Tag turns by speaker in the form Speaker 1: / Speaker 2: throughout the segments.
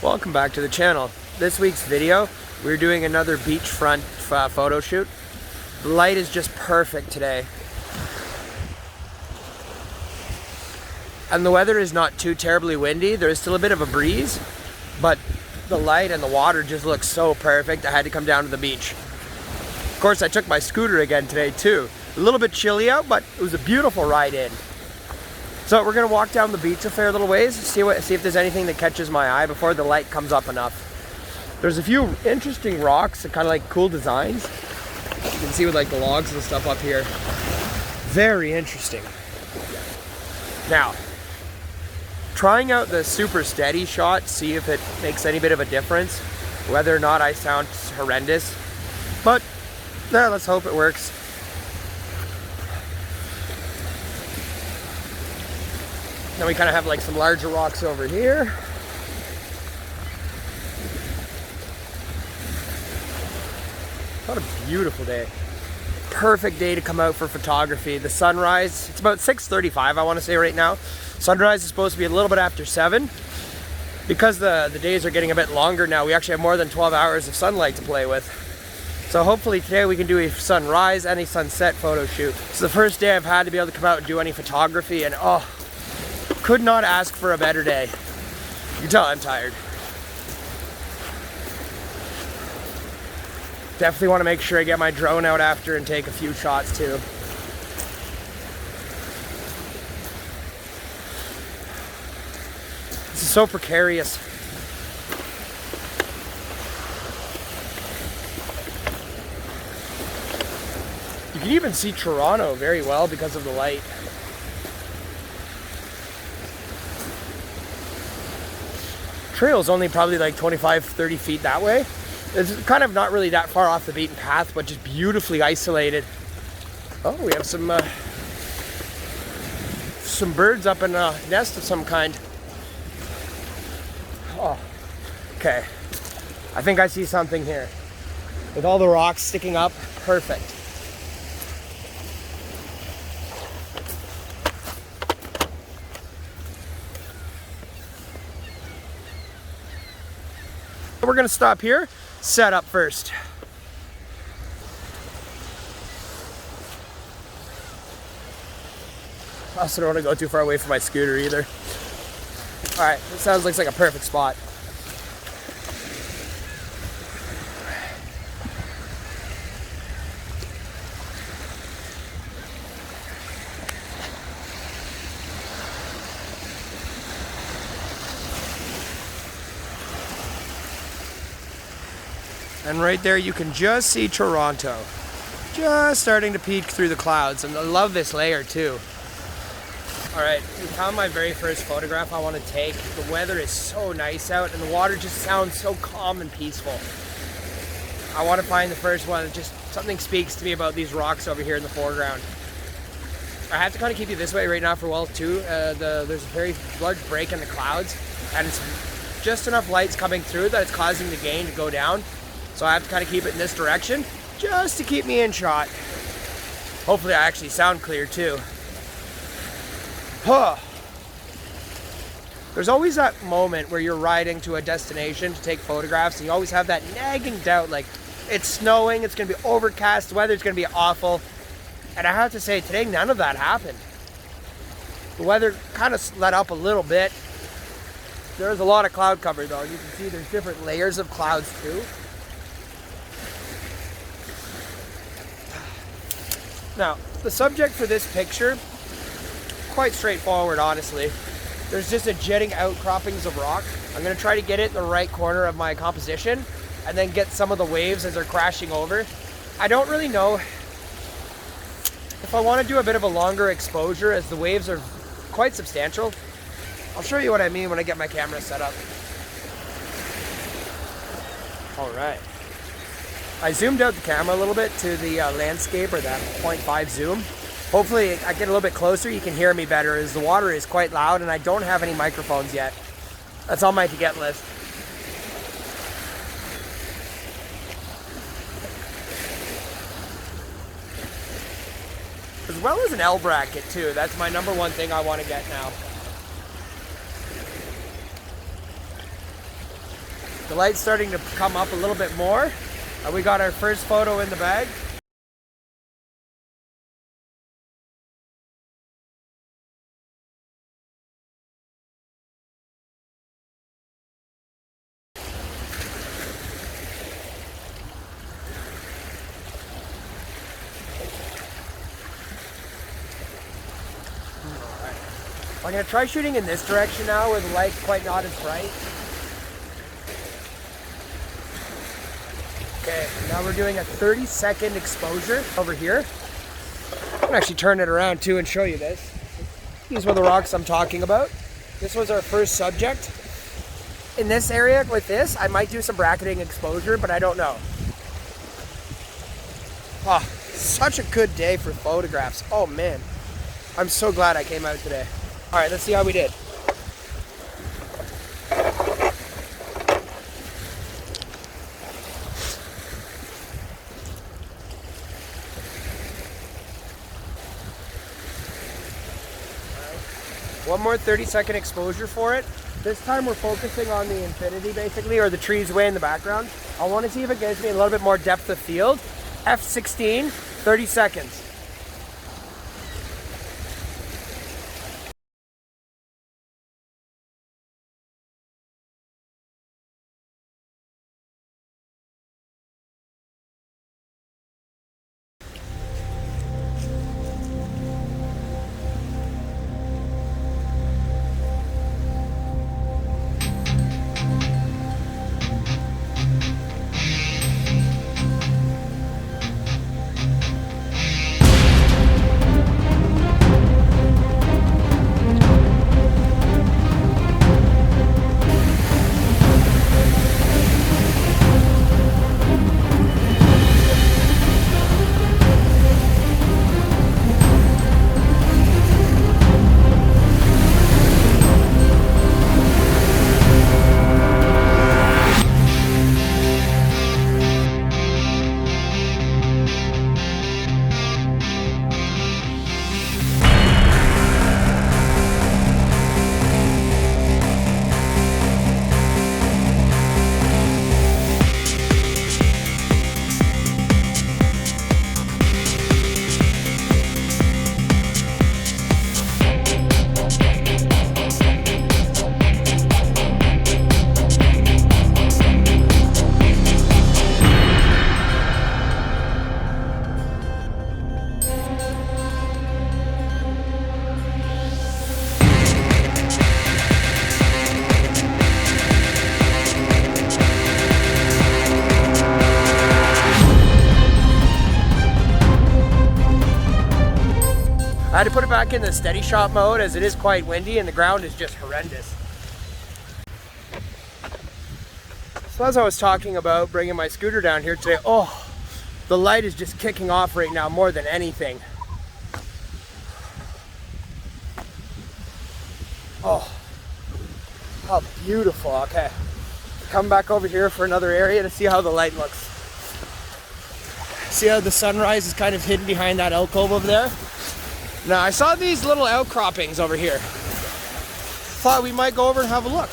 Speaker 1: Welcome back to the channel. This week's video, we're doing another beachfront photo shoot. The light is just perfect today. And the weather is not too terribly windy. There is still a bit of a breeze, but the light and the water just look so perfect. I had to come down to the beach. Of course, I took my scooter again today too. A little bit chilly out, but it was a beautiful ride in. So we're gonna walk down the beach a fair little ways, see if there's anything that catches my eye before the light comes up enough. There's a few interesting rocks and kind of like cool designs. You can see with like the logs and stuff up here. Very interesting. Now, trying out the super steady shot, see if it makes any bit of a difference. Whether or not I sound horrendous, but let's hope it works. Then we kind of have like some larger rocks over here. What a beautiful day. Perfect day to come out for photography. The sunrise, it's about 6:35 I want to say right now. Sunrise is supposed to be a little bit after 7. Because the days are getting a bit longer now, we actually have more than 12 hours of sunlight to play with. So hopefully today we can do a sunrise and a sunset photo shoot. It's the first day I've had to be able to come out and do any photography, and could not ask for a better day. You can tell I'm tired. Definitely want to make sure I get my drone out after and take a few shots too. This is so precarious. You can even see Toronto very well because of the light. Trail's only probably like 25-30 feet that way. It's kind of not really that far off the beaten path, but just beautifully isolated. Oh, we have some birds up in a nest of some kind. Oh, okay. I think I see something here. With all the rocks sticking up, perfect. We're gonna stop here, set up first. I also don't want to go too far away from my scooter either. All right, this sounds like a perfect spot. And right there you can just see Toronto. Just starting to peek through the clouds, and I love this layer too. Alright, we found my very first photograph I want to take. The weather is so nice out and the water just sounds so calm and peaceful. I want to find the first one that just something speaks to me about these rocks over here in the foreground. I have to kind of keep you this way right now for well too. There's a very large break in the clouds and it's just enough lights coming through that it's causing the gain to go down. So I have to kind of keep it in this direction just to keep me in shot. Hopefully I actually sound clear too. There's always that moment where you're riding to a destination to take photographs and you always have that nagging doubt, like it's snowing, it's gonna be overcast, the weather's gonna be awful. And I have to say today none of that happened. The weather kind of let up a little bit. There's a lot of cloud cover though. You can see there's different layers of clouds too. Now, the subject for this picture, quite straightforward, honestly. There's just a jetting outcroppings of rock. I'm gonna try to get it in the right corner of my composition and then get some of the waves as they're crashing over. I don't really know if I want to do a bit of a longer exposure as the waves are quite substantial. I'll show you what I mean when I get my camera set up. All right. I zoomed out the camera a little bit to the landscape, or that 0.5 zoom. Hopefully I get a little bit closer, you can hear me better, as the water is quite loud and I don't have any microphones yet. That's on my to-get list. As well as an L bracket too. That's my number one thing I want to get now. The light's starting to come up a little bit more. We got our first photo in the bag. I'm going to try shooting in this direction now where the light's quite not as bright. Okay, now we're doing a 30-second exposure over here. I can actually turn it around too and show you this. These were the rocks I'm talking about. This was our first subject. In this area with this, I might do some bracketing exposure, but I don't know. Oh, such a good day for photographs. Oh man, I'm so glad I came out today. All right, let's see how we did. One more 30-second exposure for it. This time we're focusing on the infinity basically, or the trees way in the background. I want to see if it gives me a little bit more depth of field. F16, 30 seconds. I had to put it back in the steady shot mode as it is quite windy and the ground is just horrendous. So as I was talking about bringing my scooter down here today, oh, the light is just kicking off right now more than anything. Oh, how beautiful. Okay, come back over here for another area to see how the light looks. See how the sunrise is kind of hidden behind that alcove over there? Now I saw these little outcroppings over here. Thought we might go over and have a look.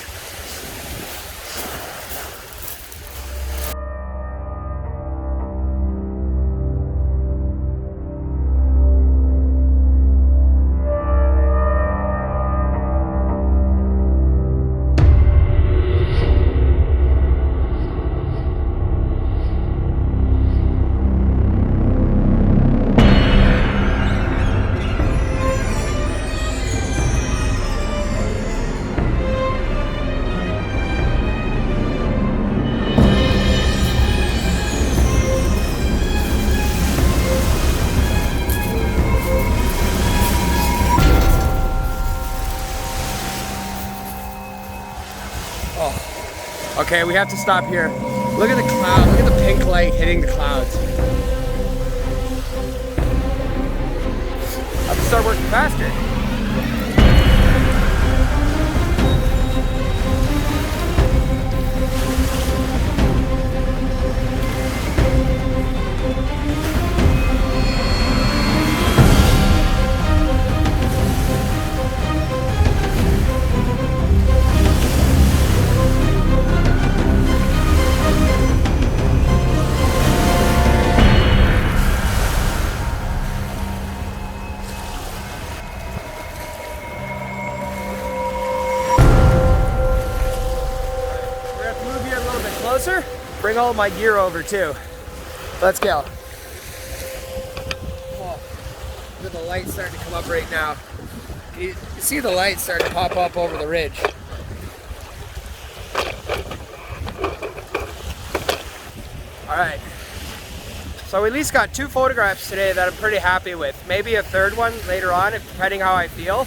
Speaker 1: Okay, we have to stop here. Look at the cloud. Look at the pink light hitting the clouds. I have to start working faster. closer, bring all my gear over too. Let's go. Oh, look at the light starting to come up right now. You see the light starting to pop up over the ridge. All right. So we at least got 2 photographs today that I'm pretty happy with. Maybe a 3rd one later on, depending how I feel.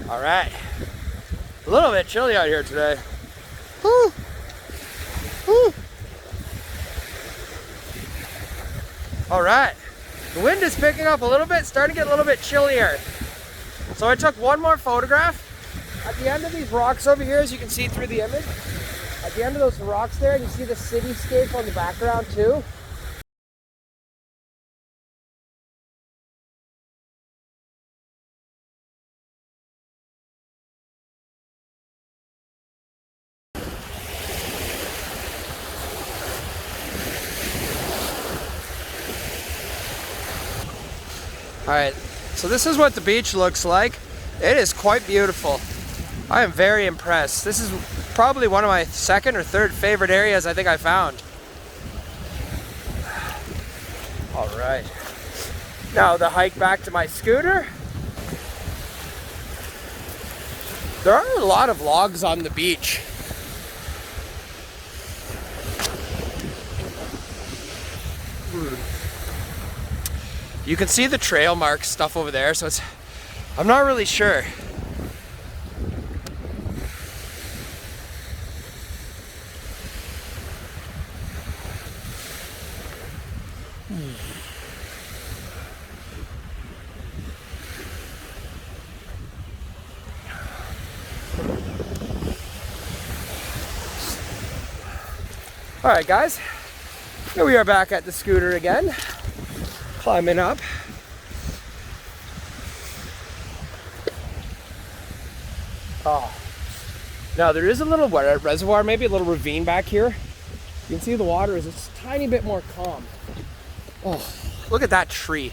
Speaker 1: All right, a little bit chilly out here today. Woo. Woo. All right, the wind is picking up a little bit, starting to get a little bit chillier. So I took one more photograph. At the end of these rocks over here, as you can see through the image, at the end of those rocks there, you see the cityscape on the background too. All right, so this is what the beach looks like. It is quite beautiful. I am very impressed. This is probably one of my 2nd or 3rd favorite areas I think I found. All right, now the hike back to my scooter. There are a lot of logs on the beach. You can see the trail mark stuff over there, so I'm not really sure. All right, guys, here we are back at the scooter again, climbing up. Oh, now there is a little reservoir, maybe a little ravine back here. You can see the water is a tiny bit more calm. Oh, look at that tree.